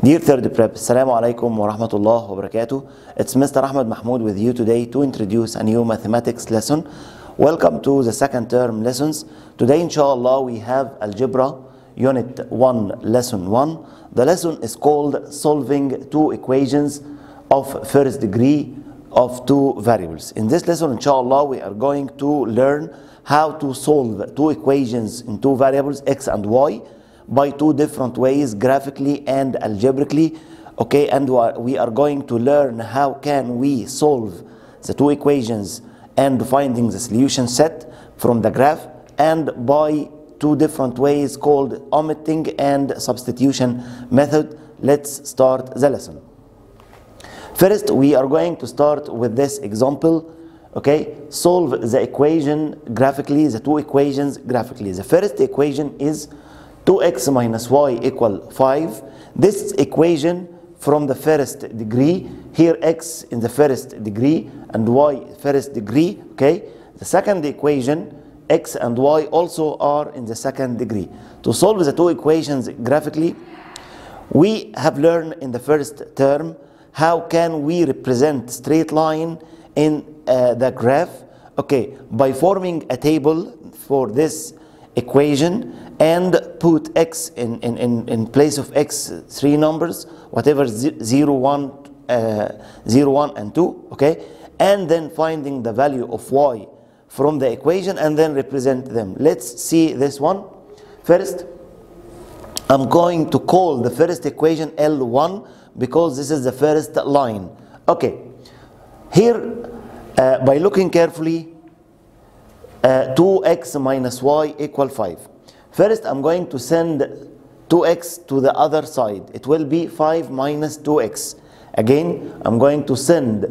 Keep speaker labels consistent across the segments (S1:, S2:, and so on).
S1: Dear third prep, Assalamu alaikum wa rahmatullah wa barakatuh. It's Mr. Mahmoud with you today to introduce a new mathematics lesson. Welcome to the second term lessons. Today inshallah we have Algebra Unit 1 Lesson 1. The lesson is called Solving Two Equations of First Degree of Two Variables. In this lesson inshallah we are going to learn how to solve two equations in two variables x and y by two different ways, graphically and algebraically. Okay, and we are going to learn how can we solve the two equations and finding the solution set from the graph, and by two different ways called omitting and substitution method. Let's start the lesson. First we are going to start with this example. Okay, solve the equation graphically, the two equations graphically. The first equation is 2x minus y equal 5. This equation from the first degree, here x in the first degree and y first degree. Okay, the second equation, x and y also are in the second degree. To solve the two equations graphically, we have learned in the first term how can we represent straight line in the graph. Okay, by forming a table for this equation and put x in place of x three numbers, whatever 0, 1, 0, 1 and 2, okay, and then finding the value of y from the equation and then represent them. Let's see this one. First, I'm going to call the first equation L1 because this is the first line. Okay, here by looking carefully, 2x minus y equal 5. First, I'm going to send 2x to the other side. It will be 5 minus 2x. Again, I'm going to send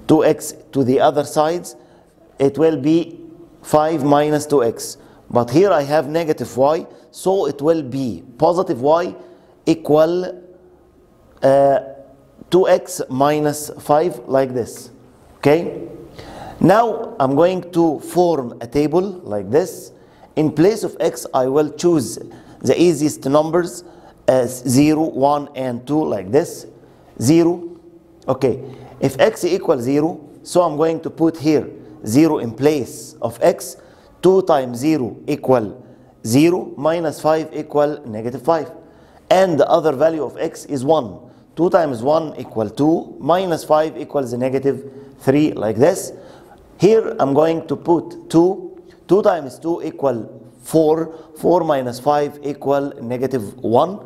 S1: 2x to the other sides. It will be 5 minus 2x. But here I have negative y, so it will be positive y equal 2x minus 5, like this. Okay? Now I'm going to form a table like this. In place of x, I will choose the easiest numbers as 0, 1, and 2, like this. 0. Okay, if x equals 0, so I'm going to put here 0 in place of x. 2 times 0 equal 0, minus 5 equal negative 5. And the other value of x is 1. 2 times 1 equal 2, minus 5 equals negative 3, like this. Here I'm going to put 2. 2 times 2 equal 4. 4 minus 5 equal negative 1.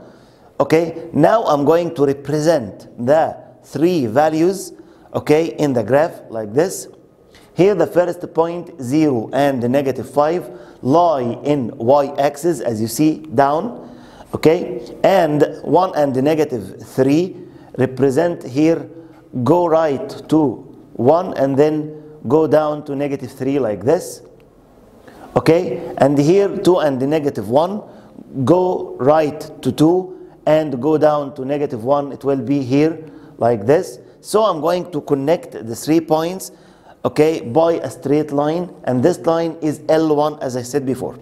S1: Okay, now I'm going to represent the three values, okay, in the graph like this. Here the first point, 0 and negative 5, lie in y-axis as you see down. Okay, and 1 and negative 3 represent here, go right to 1 and then go down to negative 3, like this. Okay, and here 2 and negative 1, go right to 2 and go down to negative 1. It will be here like this. So I'm going to connect the 3 points, okay, by a straight line, and this line is L1 as I said before.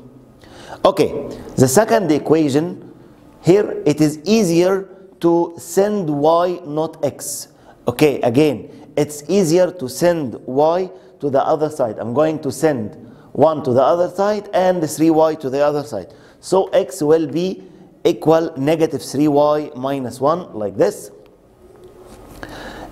S1: Okay, the second equation, here it is easier to send y not x. Okay, again, it's easier to send y to the other side. I'm going to send 1 to the other side and 3y to the other side. So x will be equal negative 3y minus 1, like this.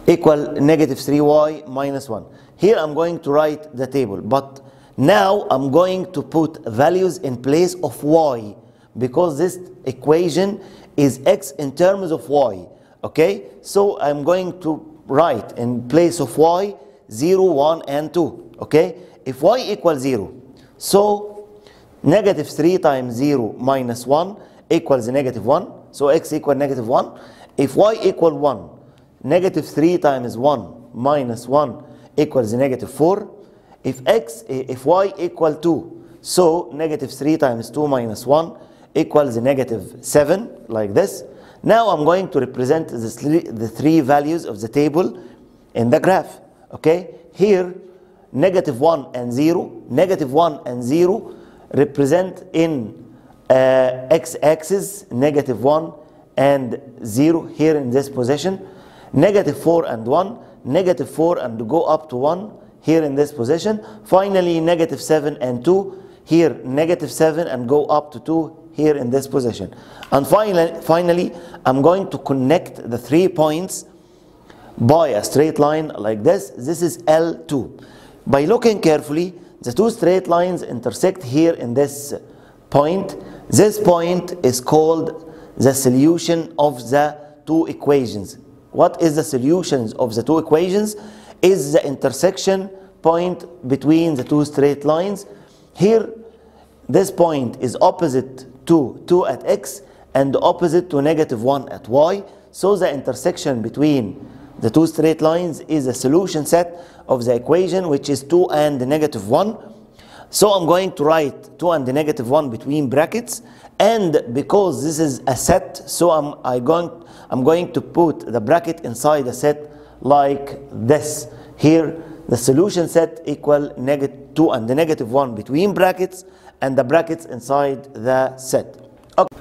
S1: Equal negative 3y minus 1. Here I'm going to write the table, but now I'm going to put values in place of y because this equation is x in terms of y. Okay, so I'm going to write in place of y 0, 1 and 2. Okay, if y equals 0, so negative 3 times 0 minus 1 equals negative 1, so x equals negative 1. If y equals 1, negative 3 times 1 minus 1 equals negative 4. If y equals 2, so negative 3 times 2 minus 1 equals negative 7, like this. Now I'm going to represent the three values of the table in the graph. Okay, here negative 1 and 0, negative 1 and 0 represent in x-axis negative 1 and 0 here in this position, negative 4 and 1, negative 4 and go up to 1 here in this position, finally negative 7 and 2, here negative 7 and go up to 2 here in this position. And finally I'm going to connect the 3 points by a straight line like this. This is L2. By looking carefully, the 2 straight lines intersect here in this point. This point is called the solution of the 2 equations. What is the solutions of the 2 equations? Is the intersection point between the 2 straight lines. Here, this point is opposite to 2 at x and opposite to negative 1 at y. So the intersection between the 2 straight lines is a solution set of the equation, which is 2 and negative 1. So I'm going to write 2 and negative 1 between brackets, and because this is a set, so I'm going to put the bracket inside the set like this. Here the solution set equal 2 and negative 1 between brackets and the brackets inside the set. Okay.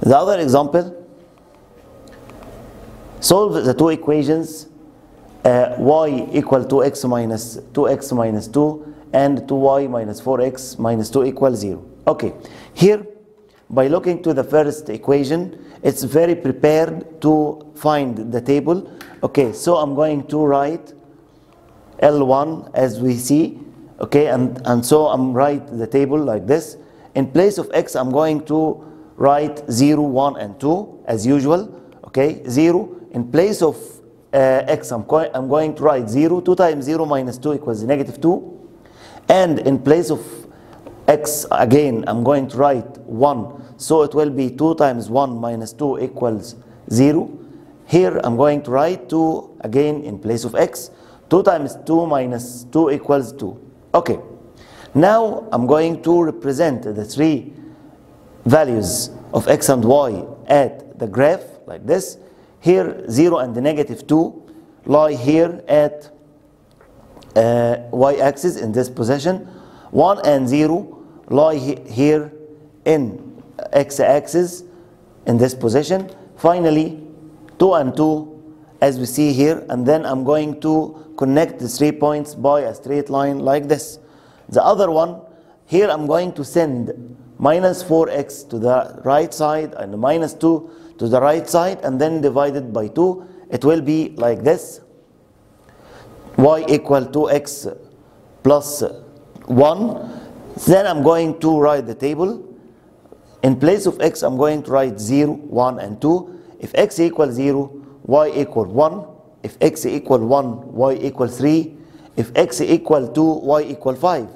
S1: The other example, solve the 2 equations y equal to x minus 2x minus 2 and 2y minus 4x minus 2 equals 0. Okay, here by looking to the first equation, it's very prepared to find the table. Okay, so I'm going to write L1 as we see. Okay, and so I'm write the table like this. In place of x, I'm going to write 0, 1 and 2 as usual. Okay, 0. In place of x, I'm going to write 0. 2 times 0 minus 2 equals negative 2. And in place of x, again, I'm going to write 1. So it will be 2 times 1 minus 2 equals 0. Here I'm going to write 2 again in place of x. 2 times 2 minus 2 equals 2. Okay. Now I'm going to represent the 3 values of x and y at the graph like this. Here 0 and the negative 2 lie here at y-axis in this position. 1 and 0 lie here in x-axis in this position. Finally 2 and 2 as we see here, and then I'm going to connect the 3 points by a straight line like this. The other one, here I'm going to send minus 4x to the right side and minus 2 to the right side, and then divided by 2. It will be like this. Y equal to x plus 1. Then I'm going to write the table. In place of x, I'm going to write 0, 1 and 2. If x equals 0, y equal 1. If x equal 1, y equal 3. If x equal 2, y equal 5.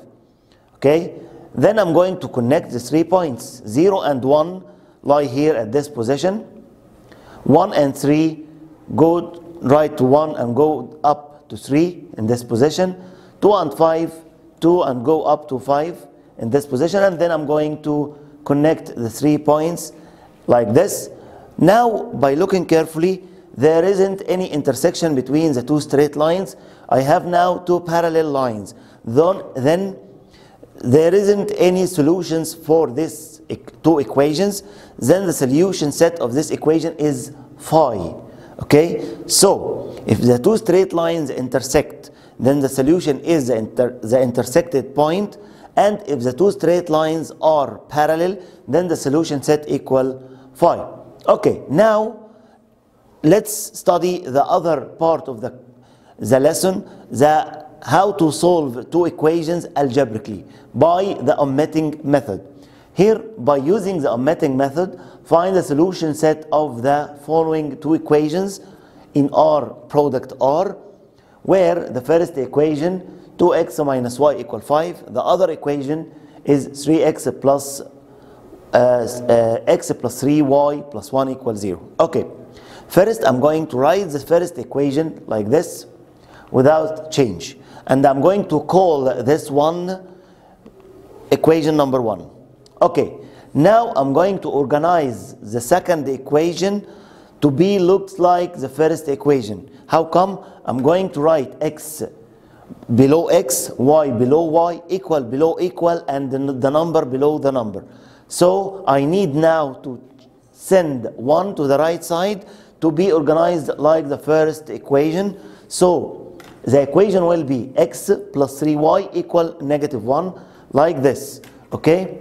S1: Okay? Then I'm going to connect the 3 points. 0 and 1 lie here at this position. 1 and 3 go right to 1 and go up to 3 in this position. 2 and 5, 2 and go up to 5 in this position. And then I'm going to connect the 3 points like this. Now, by looking carefully, there isn't any intersection between the 2 straight lines. I have now 2 parallel lines. Then there isn't any solutions for these 2 equations. Then the solution set of this equation is phi. Okay, so if the 2 straight lines intersect, then the solution is the intersected point. And if the 2 straight lines are parallel, then the solution set equal phi. Okay, now let's study the other part of the lesson, how to solve 2 equations algebraically by the omitting method. Here, by using the omitting method, find the solution set of the following 2 equations in R product R, where the first equation 2x minus y equal 5. The other equation is 3x plus x plus 3y plus 1 equals 0. Okay, first I'm going to write the first equation like this without change, and I'm going to call this one equation number 1. Okay, now I'm going to organize the second equation to be looks like the first equation. How come? I'm going to write x below x, y below y, equal below equal, and the number below the number. So I need now to send 1 to the right side to be organized like the first equation. So the equation will be x plus 3y equal negative 1, like this. Okay?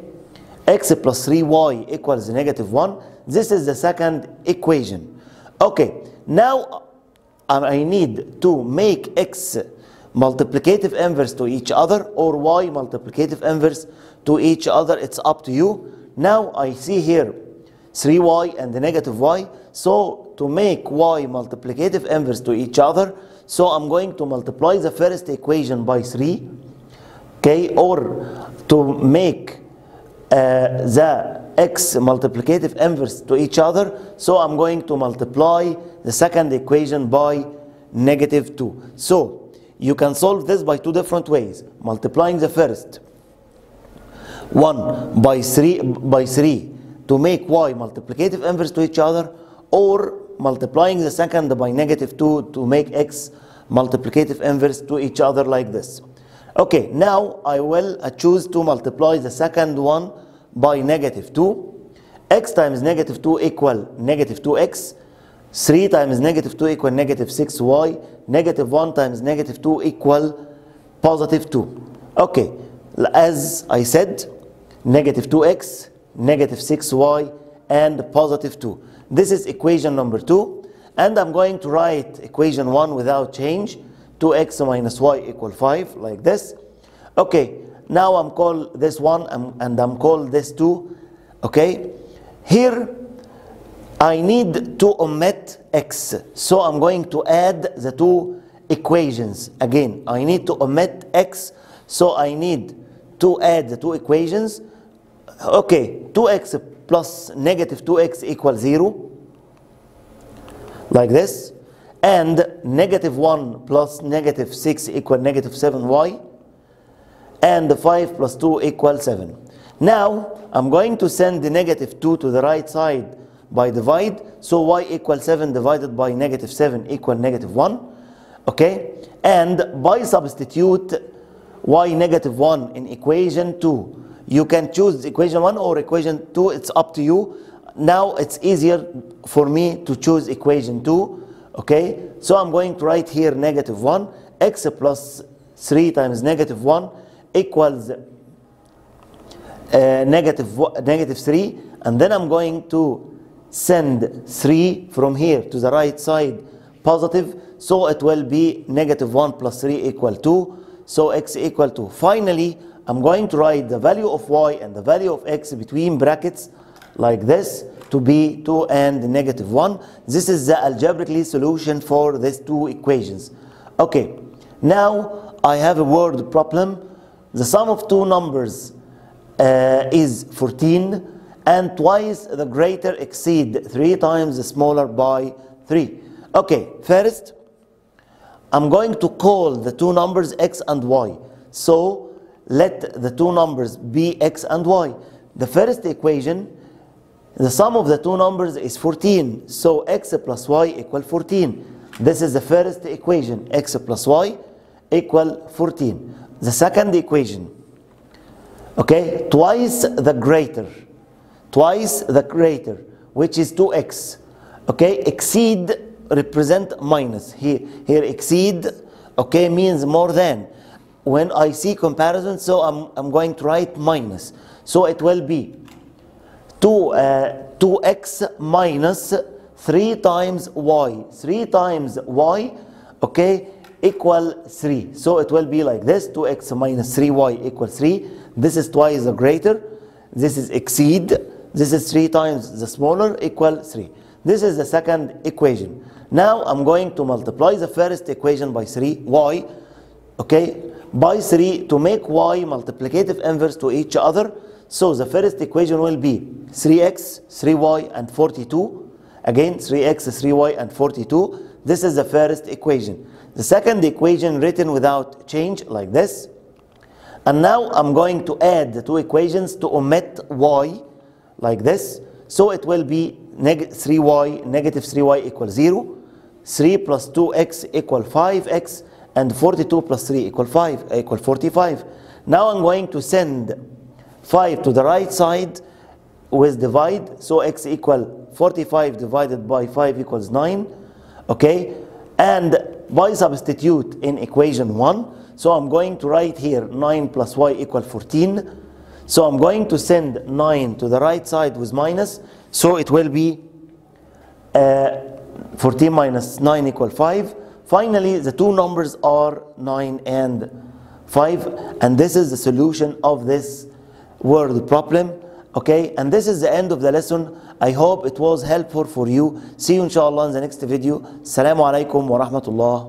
S1: X plus 3y equals negative 1. This is the second equation. Okay, now I need to make x multiplicative inverse to each other or y multiplicative inverse to each other. It's up to you. Now I see here 3y and the negative y. So to make y multiplicative inverse to each other, so I'm going to multiply the first equation by 3. Okay, or to make the x multiplicative inverse to each other, so I'm going to multiply the second equation by negative 2. So you can solve this by two different ways: multiplying the first 1 by 3 to make y multiplicative inverse to each other, or multiplying the second by negative 2 to make x multiplicative inverse to each other, like this. Okay, now I will choose to multiply the second one by negative 2. X times negative 2 equal negative 2x. 3 times negative 2 equal negative 6y. Negative 1 times negative 2 equal positive 2. Okay, as I said, negative 2x, negative 6y, and positive 2. This is equation number 2. And I'm going to write equation 1 without change. 2x minus y equal 5, like this. Okay, now I'm call this 1 and I'm call this 2. Okay, here I need to omit x, so I'm going to add the two equations. Again, I need to omit x, so I need to add the two equations. Okay, 2x plus negative 2x equals 0, like this. And negative 1 plus negative 6 equal negative 7y. And 5 plus 2 equals 7. Now I'm going to send the negative 2 to the right side by divide. So y equals 7 divided by negative 7 equal negative 1. Okay? And by substitute y negative 1 in equation 2. You can choose equation 1 or equation 2. It's up to you. Now it's easier for me to choose equation 2. Okay, so I'm going to write here negative 1. X plus 3 times negative 1 equals negative 3. And then I'm going to send 3 from here to the right side positive. So it will be negative 1 plus 3 equal 2. So x equal 2. Finally, I'm going to write the value of y and the value of x between brackets, like this, to be 2 and negative 1. This is the algebraically solution for these two equations. Okay, now I have a word problem. The sum of two numbers is 14, and twice the greater exceed 3 times the smaller by 3. Okay, first I'm going to call the two numbers x and y. So let the two numbers be x and y. The first equation, the sum of the two numbers is 14. So x plus y equal 14. This is the first equation. X plus y equal 14. The second equation, okay, twice the greater, which is 2x. Okay, exceed represent minus. Here exceed, okay, means more than. When I see comparison, so I'm going to write minus. So it will be 2x minus 3 times y. 3 times y, okay, equal 3. So it will be like this: 2x minus 3y equals 3. This is twice the greater. This is exceed. This is 3 times the smaller, equal 3. This is the second equation. Now I'm going to multiply the first equation by 3, y, okay, by 3 to make y multiplicative inverse to each other. So the first equation will be 3x, 3y, and 42. Again, 3x, 3y, and 42. This is the first equation. The second equation written without change, like this. And now I'm going to add the two equations to omit y, like this. So it will be negative 3y equals 0. 3 plus 2x equal 5x. And 42 plus 3 equal 45. Now I'm going to send 5 to the right side with divide, so x equal 45 divided by 5 equals 9, okay, and by substitute in equation 1, so I'm going to write here 9 plus y equal 14, so I'm going to send 9 to the right side with minus, so it will be 14 minus 9 equal 5. Finally, the two numbers are 9 and 5, and this is the solution of this word problem. Okay, and this is the end of the lesson. I hope it was helpful for you. See you inshallah in the next video. Assalamu alaikum wa rahmatullah.